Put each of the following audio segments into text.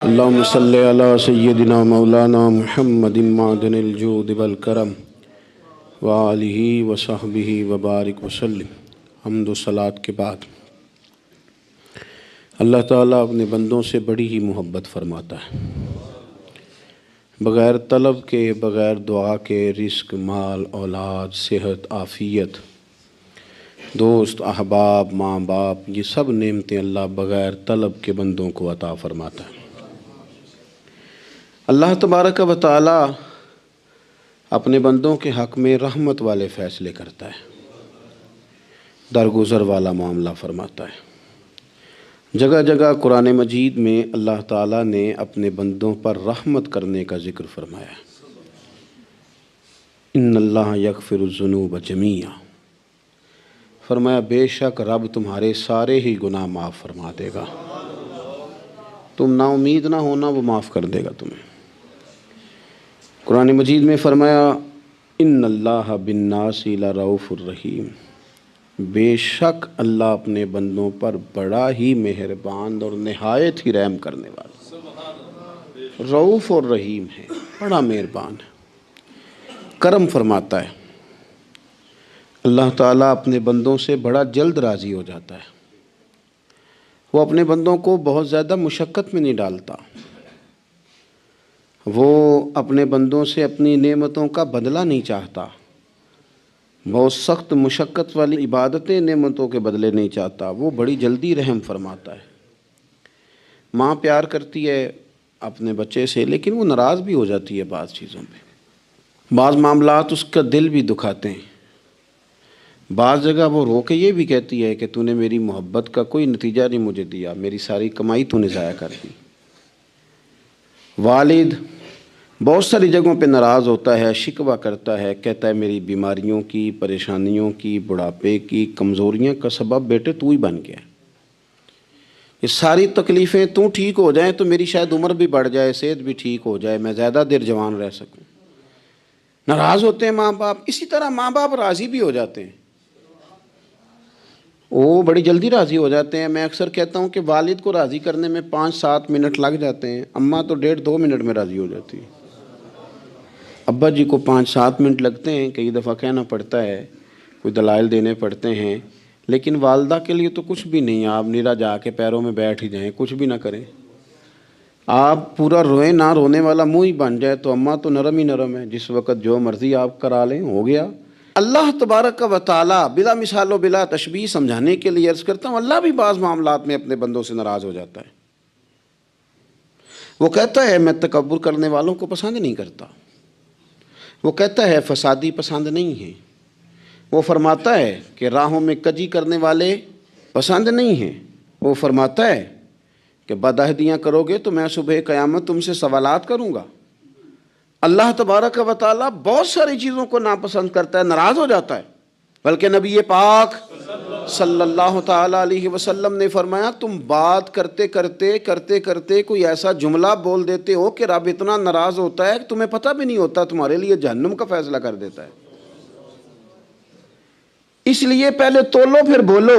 اللہم صلی علی سیدنا مولانا محمد معدن الجود والکرم وآلہ وصحبہ وبارک وسلم۔ حمد و صلاۃ کے بعد اللہ تعالیٰ اپنے بندوں سے بڑی ہی محبت فرماتا ہے۔ بغیر طلب کے، بغیر دعا کے رزق، مال، اولاد، صحت، عافیت، دوست، احباب، ماں باپ، یہ سب نعمتیں اللہ بغیر طلب کے بندوں کو عطا فرماتا ہے۔ اللہ تبارک و تعالی اپنے بندوں کے حق میں رحمت والے فیصلے کرتا ہے، درگزر والا معاملہ فرماتا ہے۔ جگہ جگہ قرآن مجید میں اللہ تعالیٰ نے اپنے بندوں پر رحمت کرنے کا ذکر فرمایا ہے۔ ان اللہ یغفر الذنوب جمیعا، فرمایا بے شک رب تمہارے سارے ہی گناہ معاف فرما دے گا، تم نا امید نہ ہونا، وہ معاف کر دے گا تمہیں۔ قرآن مجید میں فرمایا ان اللہ بالناس لرؤوف الرحیم، بے شک اللہ اپنے بندوں پر بڑا ہی مہربان اور نہایت ہی رحم کرنے والا، رؤوف اور رحیم ہے، بڑا مہربان ہے، کرم فرماتا ہے۔ اللہ تعالیٰ اپنے بندوں سے بڑا جلد راضی ہو جاتا ہے، وہ اپنے بندوں کو بہت زیادہ مشقت میں نہیں ڈالتا، وہ اپنے بندوں سے اپنی نعمتوں کا بدلہ نہیں چاہتا، بہت سخت مشقت والی عبادتیں نعمتوں کے بدلے نہیں چاہتا، وہ بڑی جلدی رحم فرماتا ہے۔ ماں پیار کرتی ہے اپنے بچے سے، لیکن وہ ناراض بھی ہو جاتی ہے بعض چیزوں پہ، بعض معاملات اس کا دل بھی دکھاتے ہیں، بعض جگہ وہ رو کے یہ بھی کہتی ہے کہ تو نے میری محبت کا کوئی نتیجہ نہیں مجھے دیا، میری ساری کمائی تو نے ضائع کر دی۔ والد بہت ساری جگہوں پہ ناراض ہوتا ہے، شکوہ کرتا ہے، کہتا ہے میری بیماریوں کی، پریشانیوں کی، بڑھاپے کی، کمزوریاں کا سبب بیٹے تو ہی بن گیا، یہ ساری تکلیفیں تو ٹھیک ہو جائیں تو میری شاید عمر بھی بڑھ جائے، صحت بھی ٹھیک ہو جائے، میں زیادہ دیر جوان رہ سکوں۔ ناراض ہوتے ہیں ماں باپ، اسی طرح ماں باپ راضی بھی ہو جاتے ہیں، وہ بڑی جلدی راضی ہو جاتے ہیں۔ میں اکثر کہتا ہوں کہ والد کو راضی کرنے میں 5-7 منٹ لگ جاتے ہیں، اماں تو 1.5-2 منٹ میں راضی ہو جاتی ہے۔ ابا جی کو 5-7 منٹ لگتے ہیں، کئی دفعہ کہنا پڑتا ہے، کوئی دلائل دینے پڑتے ہیں، لیکن والدہ کے لیے تو کچھ بھی نہیں، آپ نیرا جا کے پیروں میں بیٹھ ہی جائیں، کچھ بھی نہ کریں، آپ پورا روئیں، نہ رونے والا منہ ہی بن جائے تو اماں تو نرم ہی نرم ہے، جس وقت جو مرضی آپ کرا لیں ہو گیا۔ اللہ تبارک و تعالی بلا مثال و بلا تشبیہ سمجھانے کے لیے عرض کرتا ہوں، اللہ بھی بعض معاملات میں اپنے بندوں سے ناراض ہو جاتا ہے۔ وہ کہتا ہے میں تکبر کرنے والوں کو پسند نہیں کرتا، وہ کہتا ہے فسادی پسند نہیں ہیں، وہ فرماتا ہے کہ راہوں میں کجی کرنے والے پسند نہیں ہیں، وہ فرماتا ہے کہ بدعہدیاں کرو گے تو میں صبح قیامت تم سے سوالات کروں گا۔ اللہ تبارک و تعالیٰ بہت ساری چیزوں کو ناپسند کرتا ہے، ناراض ہو جاتا ہے، بلکہ نبی پاک صلی اللہ تعالیٰ علیہ وسلم نے فرمایا تم بات کرتے کرتے کوئی ایسا جملہ بول دیتے ہو کہ رب اتنا ناراض ہوتا ہے کہ تمہیں پتہ بھی نہیں ہوتا، تمہارے لیے جہنم کا فیصلہ کر دیتا ہے۔ اس لیے پہلے تولو پھر بولو،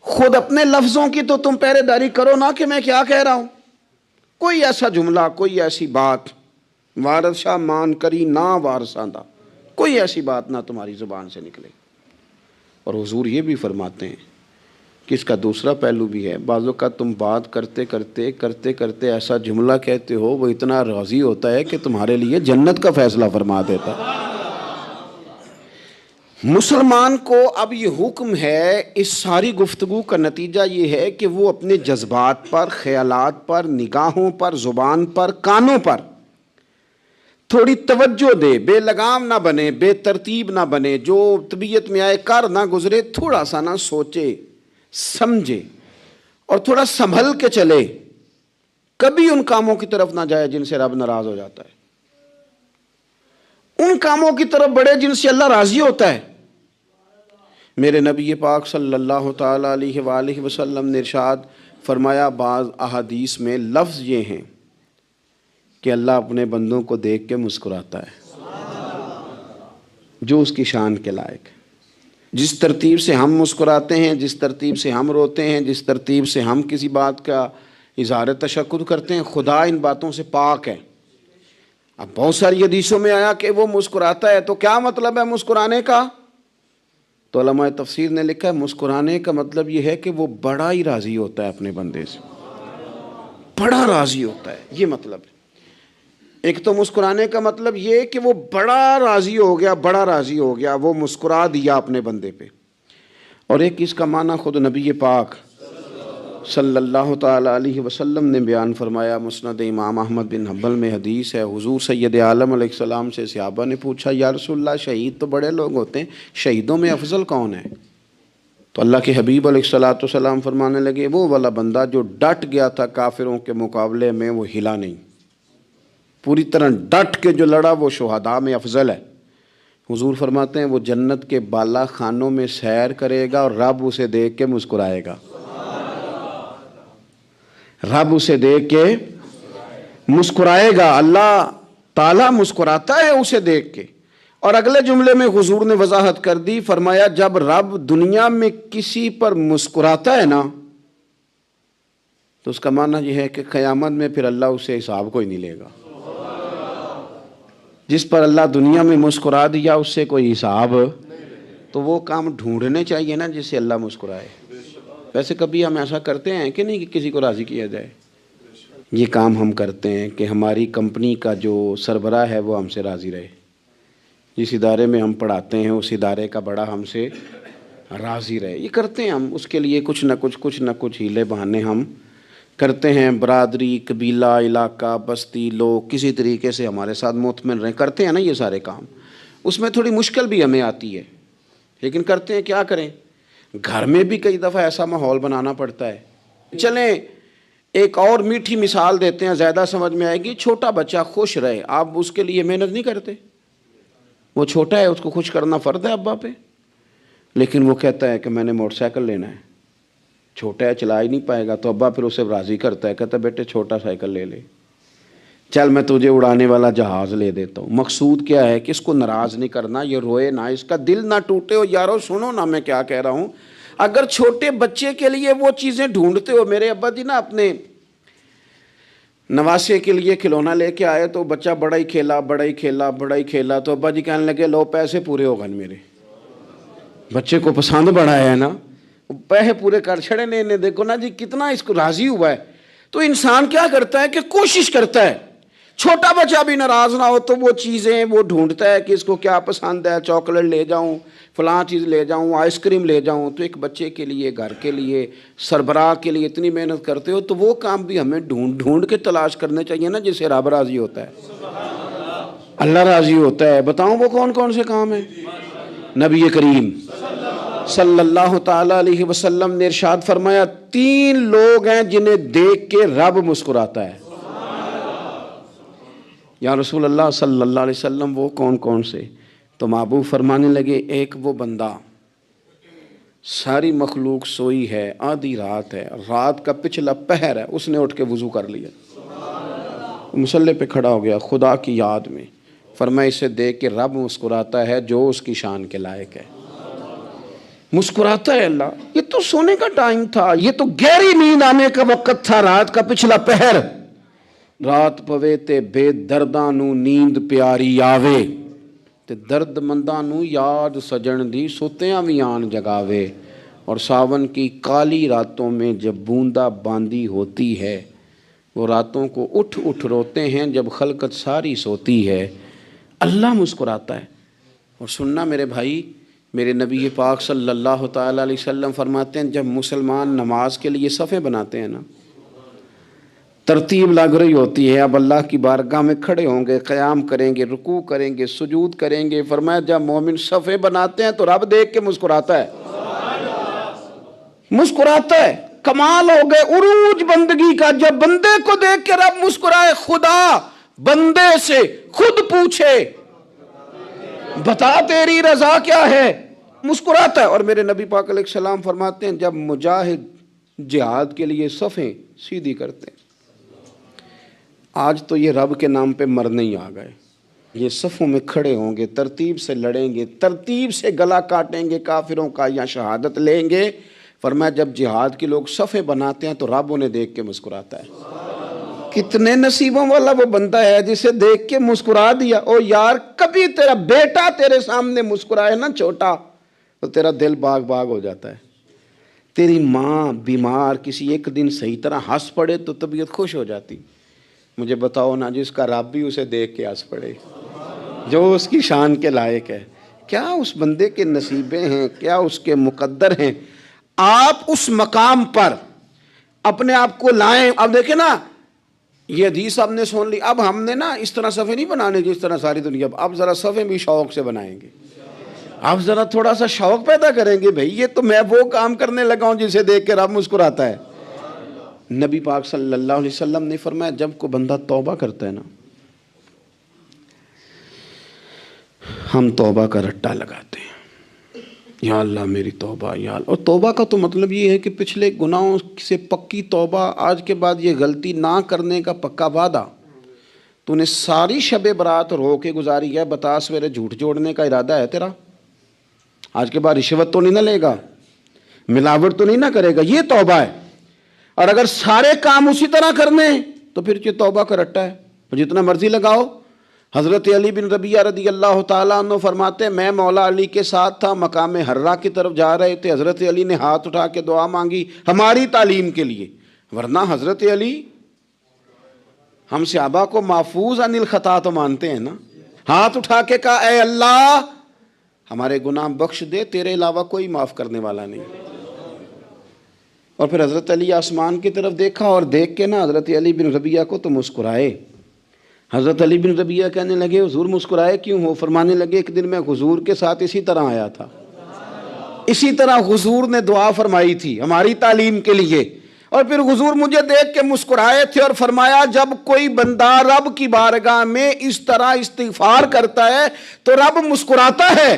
خود اپنے لفظوں کی تو تم پہرے داری کرو نا کہ میں کیا کہہ رہا ہوں۔ کوئی ایسا جملہ، کوئی ایسی بات، وارث شاہ مان کری نہ وارثاں دا، کوئی ایسی بات نہ تمہاری زبان سے نکلے۔ اور حضور یہ بھی فرماتے ہیں کہ اس کا دوسرا پہلو بھی ہے، بعض اوقات تم بات کرتے ایسا جملہ کہتے ہو وہ اتنا راضی ہوتا ہے کہ تمہارے لیے جنت کا فیصلہ فرما دیتا ہے۔ مسلمان کو اب یہ حکم ہے، اس ساری گفتگو کا نتیجہ یہ ہے کہ وہ اپنے جذبات پر، خیالات پر، نگاہوں پر، زبان پر، کانوں پر تھوڑی توجہ دے، بے لگام نہ بنے، بے ترتیب نہ بنے، جو طبیعت میں آئے کر نہ گزرے، تھوڑا سا نہ سوچے سمجھے اور تھوڑا سنبھل کے چلے، کبھی ان کاموں کی طرف نہ جائے جن سے رب ناراض ہو جاتا ہے، ان کاموں کی طرف بڑھے جن سے اللہ راضی ہوتا ہے۔ میرے نبی پاک صلی اللہ تعالیٰ علیہ وآلہ وسلم نے ارشاد فرمایا، بعض احادیث میں لفظ یہ ہیں کہ اللہ اپنے بندوں کو دیکھ کے مسکراتا ہے، جو اس کی شان کے لائق ہے۔ جس ترتیب سے ہم مسکراتے ہیں، جس ترتیب سے ہم روتے ہیں، جس ترتیب سے ہم کسی بات کا اظہار تشکر کرتے ہیں، خدا ان باتوں سے پاک ہے۔ اب بہت ساری حدیثوں میں آیا کہ وہ مسکراتا ہے، تو کیا مطلب ہے مسکرانے کا؟ تو علماء تفسیر نے لکھا ہے مسکرانے کا مطلب یہ ہے کہ وہ بڑا ہی راضی ہوتا ہے اپنے بندے سے، بڑا راضی ہوتا ہے، یہ مطلب ہے۔ ایک تو مسکرانے کا مطلب یہ کہ وہ بڑا راضی ہو گیا، بڑا راضی ہو گیا، وہ مسکرا دیا اپنے بندے پہ۔ اور ایک اس کا معنی خود نبی پاک صلی اللہ تعالی علیہ وسلم نے بیان فرمایا، مسند امام احمد بن حنبل میں حدیث ہے، حضور سید عالم علیہ السلام سے صحابہ نے پوچھا یا رسول اللہ شہید تو بڑے لوگ ہوتے ہیں، شہیدوں میں افضل کون ہے؟ تو اللہ کے حبیب علیہ الصلوۃ والسلام فرمانے لگے وہ والا بندہ جو ڈٹ گیا تھا کافروں کے مقابلے میں، وہ ہلا نہیں، پوری طرح ڈٹ کے جو لڑا وہ شہداء میں افضل ہے۔ حضور فرماتے ہیں وہ جنت کے بالا خانوں میں سیر کرے گا اور رب اسے دیکھ کے مسکرائے گا، رب اسے دیکھ کے مسکرائے گا، اللہ تعالیٰ مسکراتا ہے اسے دیکھ کے۔ اور اگلے جملے میں حضور نے وضاحت کر دی، فرمایا جب رب دنیا میں کسی پر مسکراتا ہے نا تو اس کا معنی یہ ہے کہ قیامت میں پھر اللہ اسے حساب کوئی نہیں لے گا۔ جس پر اللہ دنیا میں مسکرا دیا اس سے کوئی حساب، تو وہ کام ڈھونڈنے چاہیے نا جس سے اللہ مسکرائے۔ ویسے کبھی ہم ایسا کرتے ہیں کہ نہیں کہ کسی کو راضی کیا جائے؟ یہ کام ہم کرتے ہیں کہ ہماری کمپنی کا جو سربراہ ہے وہ ہم سے راضی رہے، جس ادارے میں ہم پڑھاتے ہیں اس ادارے کا بڑا ہم سے راضی رہے، یہ کرتے ہیں ہم۔ اس کے لیے کچھ نہ کچھ ہیلے بہانے ہم کرتے ہیں، برادری، قبیلہ، علاقہ، بستی، لوگ کسی طریقے سے ہمارے ساتھ مطمئن رہیں، کرتے ہیں نا یہ سارے کام۔ اس میں تھوڑی مشکل بھی ہمیں آتی ہے لیکن کرتے ہیں، کیا کریں۔ گھر میں بھی کئی دفعہ ایسا ماحول بنانا پڑتا ہے۔ چلیں ایک اور میٹھی مثال دیتے ہیں، زیادہ سمجھ میں آئے گی۔ چھوٹا بچہ خوش رہے، آپ اس کے لیے محنت نہیں کرتے، وہ چھوٹا ہے، اس کو خوش کرنا فرض ہے ابا پہ، لیکن وہ کہتا ہے کہ میں نے موٹر سائیکل لینا ہے، چھوٹا ہے چلا ہی نہیں پائے گا، تو ابا پھر اسے راضی کرتا ہے، کہتا ہے بیٹے چھوٹا سائیکل لے لے، چل میں تجھے اڑانے والا جہاز لے دیتا ہوں۔ مقصود کیا ہے کہ اس کو ناراض نہیں کرنا، یہ روئے نہ، اس کا دل نہ ٹوٹے۔ ہو یارو سنو نا میں کیا کہہ رہا ہوں، اگر چھوٹے بچے کے لیے وہ چیزیں ڈھونڈتے ہو، میرے ابا جی نا اپنے نواسے کے لیے کھلونا لے کے آئے تو بچہ بڑا ہی کھیلا، تو ابا جی کہنے لگے لو پیسے پورے ہو گئے میرے، بچے کو پسند بڑا ہے نا، پیسے پورے کر چھڑے نے، دیکھو نا جی کتنا اس کو راضی ہوا ہے۔ تو انسان کیا کرتا ہے کہ کوشش کرتا ہے چھوٹا بچہ بھی ناراض نہ ہو، تو وہ چیزیں وہ ڈھونڈتا ہے کہ اس کو کیا پسند ہے، چاکلیٹ لے جاؤں، فلاں چیز لے جاؤں، آئس کریم لے جاؤں۔ تو ایک بچے کے لیے، گھر کے لیے، سربراہ کے لیے اتنی محنت کرتے ہو، تو وہ کام بھی ہمیں ڈھونڈ کے تلاش کرنے چاہیے نا جس سے رب راضی ہوتا ہے، اللہ راضی ہوتا ہے۔ بتاؤں وہ کون کون سے کام ہیں؟ نبی کریم صلی اللہ تعالی علیہ وسلم نے ارشاد فرمایا 3 لوگ ہیں جنہیں دیکھ کے رب مسکراتا ہے۔ یا رسول اللہ صلی اللہ علیہ وسلم وہ کون کون سے؟ تو محبوب فرمانے لگے ایک وہ بندہ ساری مخلوق سوئی ہے، آدھی رات ہے، رات کا پچھلا پہر ہے، اس نے اٹھ کے وضو کر لیا، مصلی پہ کھڑا ہو گیا خدا کی یاد میں، فرمایا اسے دیکھ کے رب مسکراتا ہے جو اس کی شان کے لائق ہے، مسکراتا ہے اللہ۔ یہ تو سونے کا ٹائم تھا، یہ تو گہری نیند آنے کا وقت تھا، رات کا پچھلا پہر، رات پوے تے بے درداں نو نیند پیاری آوے، تے درد منداں نو یاد سجن دی ستیاں وی آن جگاوے، اور ساون کی کالی راتوں میں جب بوندا باندی ہوتی ہے، وہ راتوں کو اٹھ اٹھ روتے ہیں جب خلقت ساری سوتی ہے، اللہ مسکراتا ہے۔ اور سننا میرے بھائی، میرے نبی پاک صلی اللہ تعالی علیہ وسلم فرماتے ہیں جب مسلمان نماز کے لیے صفیں بناتے ہیں نا، ترتیب لگ رہی ہوتی ہے، اب اللہ کی بارگاہ میں کھڑے ہوں گے، قیام کریں گے، رکوع کریں گے، سجود کریں گے، فرمایا جب مومن صفیں بناتے ہیں تو رب دیکھ کے مسکراتا ہے، مسکراتا ہے۔ کمال ہو گئے عروج بندگی کا، جب بندے کو دیکھ کے رب مسکرائے، خدا بندے سے خود پوچھے بتا تیری رضا کیا ہے، مسکراتا ہے۔ اور میرے نبی پاک علیہ السلام فرماتے ہیں جب مجاہد جہاد کے لیے صفیں سیدھی کرتے ہیں، آج تو یہ رب کے نام پہ مرنے ہی آ گئے، یہ صفوں میں کھڑے ہوں گے، ترتیب سے لڑیں گے، ترتیب سے گلا کاٹیں گے کافروں کا یا شہادت لیں گے، فرمایا جب جہاد کے لوگ صفیں بناتے ہیں تو رب انہیں دیکھ کے مسکراتا ہے۔ کتنے نصیبوں والا وہ بندہ ہے جسے دیکھ کے مسکرا دیا۔ او یار کبھی تیرا بیٹا تیرے سامنے مسکرائے نا چھوٹا تو تیرا دل باغ باغ ہو جاتا ہے۔ تیری ماں بیمار کسی ایک دن صحیح طرح ہنس پڑے تو طبیعت خوش ہو جاتی۔ مجھے بتاؤ نا جس کا رب بھی اسے دیکھ کے ہنس پڑے، جو اس کی شان کے لائق ہے، کیا اس بندے کے نصیبیں ہیں، کیا اس کے مقدر ہیں۔ آپ اس مقام پر اپنے آپ کو لائیں۔ اب دیکھیں نا یہ حدیث آپ نے سن لی، اب ہم نے نا اس طرح صفحے نہیں بنانے جس طرح ساری دنیا، اب ذرا صفحے بھی شوق سے بنائیں گے۔ اب ذرا تھوڑا سا شوق پیدا کریں گے، بھئی یہ تو میں وہ کام کرنے لگا ہوں جسے دیکھ کے رب مسکراتا ہے۔ نبی پاک صلی اللہ علیہ وسلم نے فرمایا جب کوئی بندہ توبہ کرتا ہے نا، ہم توبہ کا رٹا لگاتے ہیں، یا اللہ میری توبہ یا اللہ۔ اور توبہ کا تو مطلب یہ ہے کہ پچھلے گناہوں سے پکی توبہ، آج کے بعد یہ غلطی نہ کرنے کا پکا وعدہ۔ تو نے ساری شب برات رو کے گزاری ہے، بتا سویرے جھوٹ جوڑنے کا ارادہ ہے تیرا؟ آج کے بعد رشوت تو نہیں نہ لے گا، ملاوٹ تو نہیں نہ کرے گا، یہ توبہ ہے۔ اور اگر سارے کام اسی طرح کرنے تو پھر یہ توبہ کا رٹا ہے، جتنا مرضی لگاؤ۔ حضرت علی بن ربیعہ رضی اللہ تعالیٰ عنہ فرماتے ہیں میں مولا علی کے ساتھ تھا، مقام حرہ کی طرف جا رہے تھے، حضرت علی نے ہاتھ اٹھا کے دعا مانگی ہماری تعلیم کے لیے، ورنہ حضرت علی ہم صحابہ کو محفوظ عن الخطا تو مانتے ہیں نا۔ ہاتھ اٹھا کے کہا اے اللہ ہمارے گناہ بخش دے، تیرے علاوہ کوئی معاف کرنے والا نہیں۔ اور پھر حضرت علی آسمان کی طرف دیکھا اور دیکھ کے نا حضرت علی بن ربیعہ کو تو مسکرائے۔ حضرت علی بن ربیعہ کہنے لگے حضور مسکرائے کیوں ہو؟ فرمانے لگے ایک دن میں حضور کے ساتھ اسی طرح آیا تھا، اسی طرح حضور نے دعا فرمائی تھی ہماری تعلیم کے لیے، اور پھر حضور مجھے دیکھ کے مسکرائے تھے اور فرمایا جب کوئی بندہ رب کی بارگاہ میں اس طرح استغفار کرتا ہے تو رب مسکراتا ہے،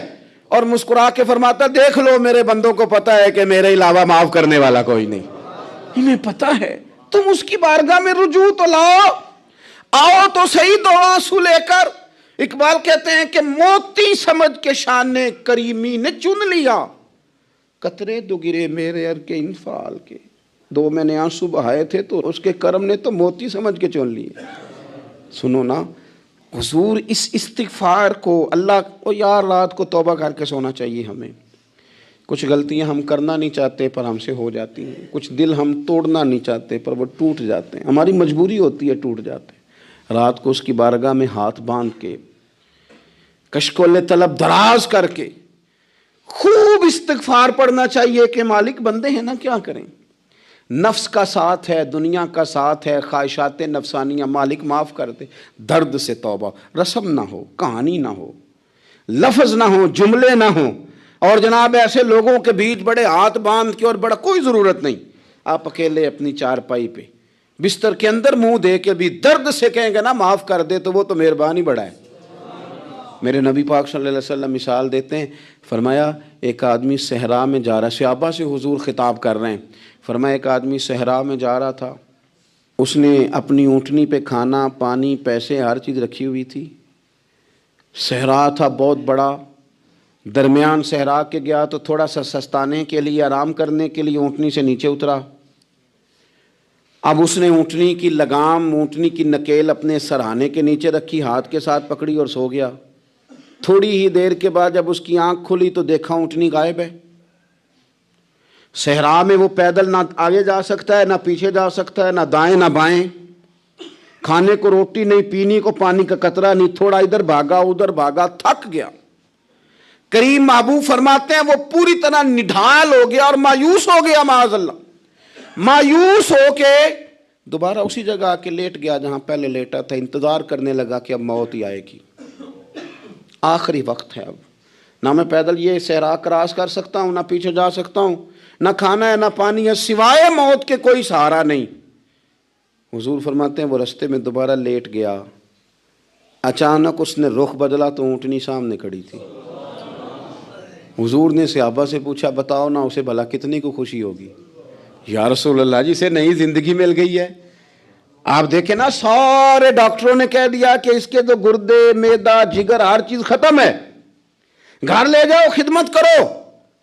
اور مسکرا کے فرماتا دیکھ لو میرے بندوں کو پتا ہے کہ میرے علاوہ معاف کرنے والا کوئی نہیں، انہیں پتا ہے، تم اس کی بارگاہ میں رجوع تو لاؤ، آؤ تو صحیح دو آنسو لے کر۔ اقبال کہتے ہیں کہ موتی سمجھ کے شان کریمی نے چن لیا، قطرے دو گرے میرے ار کے انفال کے، دو میں نے آنسو بہائے تھے تو اس کے کرم نے تو موتی سمجھ کے چن لیے۔ سنو نا حضور اس استغفار کو اللہ کو، یار رات کو توبہ کر کے سونا چاہیے ہمیں۔ کچھ غلطیاں ہم کرنا نہیں چاہتے پر ہم سے ہو جاتی ہیں، کچھ دل ہم توڑنا نہیں چاہتے پر وہ ٹوٹ جاتے ہیں، ہماری مجبوری ہوتی ہے ٹوٹ جاتے ہیں۔ رات کو اس کی بارگاہ میں ہاتھ باندھ کے کشکول طلب دراز کر کے خوب استغفار پڑھنا چاہیے کہ مالک بندے ہیں نا کیا کریں، نفس کا ساتھ ہے، دنیا کا ساتھ ہے، خواہشات نفسانیہ، مالک معاف کر دے۔ درد سے توبہ، رسم نہ ہو، کہانی نہ ہو، لفظ نہ ہو، جملے نہ ہوں، اور جناب ایسے لوگوں کے بیچ بڑے ہاتھ باندھ کے اور بڑا کوئی ضرورت نہیں، آپ اکیلے اپنی چارپائی پہ بستر کے اندر منہ دے کے بھی درد سے کہیں گے نا معاف کر دے تو وہ تو مہربانی بڑا ہے۔ میرے نبی پاک صلی اللہ علیہ وسلم مثال دیتے ہیں، فرمایا ایک آدمی صحرا میں جا رہا، صحابہ سے حضور خطاب کر رہے ہیں، فرمایا ایک آدمی صحرا میں جا رہا تھا، اس نے اپنی اونٹنی پہ کھانا پانی پیسے ہر چیز رکھی ہوئی تھی، صحرا تھا بہت بڑا، درمیان صحرا کے گیا تو تھوڑا سا سستانے کے لیے آرام کرنے کے لیے اونٹنی سے نیچے اترا، اب اس نے اونٹنی کی لگام اونٹنی کی نکیل اپنے سرہانے کے نیچے رکھی، ہاتھ کے ساتھ پکڑی اور سو گیا۔ تھوڑی ہی دیر کے بعد جب اس کی آنکھ کھلی تو دیکھا اونٹنی غائب ہے۔ صحرا میں وہ پیدل نہ آگے جا سکتا ہے، نہ پیچھے جا سکتا ہے، نہ دائیں نہ بائیں، کھانے کو روٹی نہیں، پینے کو پانی کا قطرہ نہیں، تھوڑا ادھر بھاگا ادھر بھاگا، تھک گیا۔ کریم محبوب فرماتے ہیں وہ پوری طرح نڈھال ہو گیا اور مایوس ہو گیا، معاذ اللہ، مایوس ہو کے دوبارہ اسی جگہ آ کے لیٹ گیا جہاں پہلے لیٹا تھا، انتظار کرنے لگا کہ اب موت ہی آئے گی، آخری وقت ہے، اب نہ میں پیدل یہ صحرا کراس کر سکتا ہوں، نہ پیچھے جا سکتا ہوں، نہ کھانا ہے نہ پانی ہے، سوائے موت کے کوئی سہارا نہیں۔ حضور فرماتے ہیں وہ رستے میں دوبارہ لیٹ گیا، اچانک اس نے رخ بدلا تو اونٹنی سامنے کھڑی تھی۔ حضور نے صحابہ سے پوچھا بتاؤ نا اسے بھلا کتنی کو خوشی ہوگی؟ یا رسول اللہ جسے نئی زندگی مل گئی ہے۔ آپ دیکھیں نا سارے ڈاکٹروں نے کہہ دیا کہ اس کے تو گردے معدہ جگر ہر چیز ختم ہے، گھر لے جاؤ خدمت کرو،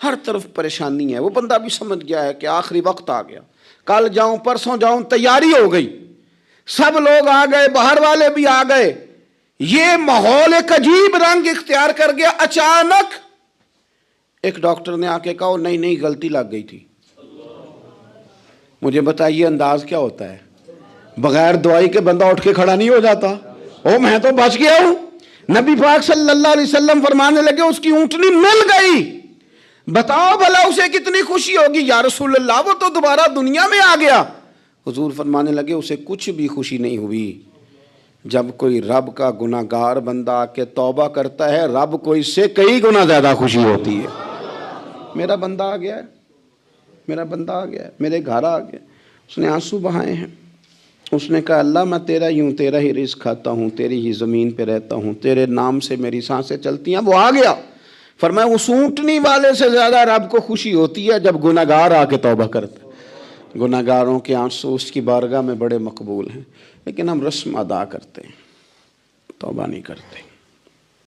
ہر طرف پریشانی ہے. وہ بندہ بھی سمجھ گیا ہے کہ آخری وقت آ گیا, کل جاؤں پرسوں جاؤں, تیاری ہو گئی, سب لوگ آ گئے, باہر والے بھی آ گئے, یہ ماحول ایک عجیب رنگ اختیار کر گیا. اچانک ایک ڈاکٹر نے آ کے کہا نہیں نہیں غلطی لگ گئی تھی. مجھے بتائیے انداز کیا ہوتا ہے؟ بغیر دوائی کے بندہ اٹھ کے کھڑا نہیں ہو جاتا. او میں تو بچ گیا ہوں. نبی پاک صلی اللہ علیہ وسلم فرمانے لگے اس کی اونٹنی مل گئی. بتاؤ بھلا اسے کتنی خوشی ہوگی. یا رسول اللہ وہ تو دوبارہ دنیا میں آ گیا. حضور فرمانے لگے اسے کچھ بھی خوشی نہیں ہوئی. جب کوئی رب کا گناہ گار بندہ آ کے توبہ کرتا ہے, رب کو اس سے کئی گنا زیادہ خوشی ہوتی ہے. میرا بندہ آ گیا ہے, میرا بندہ آ گیا ہے, میرے گھر آ گیا. اس نے آنسو بہائے ہیں. اس نے کہا اللہ میں تیرا ہی ہوں, تیرا ہی رزق کھاتا ہوں, تیری ہی زمین پہ رہتا ہوں, تیرے نام سے میری سانسیں چلتی ہیں. وہ آ گیا. فرمایا اس اونٹنی والے سے زیادہ رب کو خوشی ہوتی ہے جب گناہ گار آ کے توبہ کرتا ہے. گناہ گاروں کے آنسو اس کی بارگاہ میں بڑے مقبول ہیں, لیکن ہم رسم ادا کرتے ہیں, توبہ نہیں کرتے.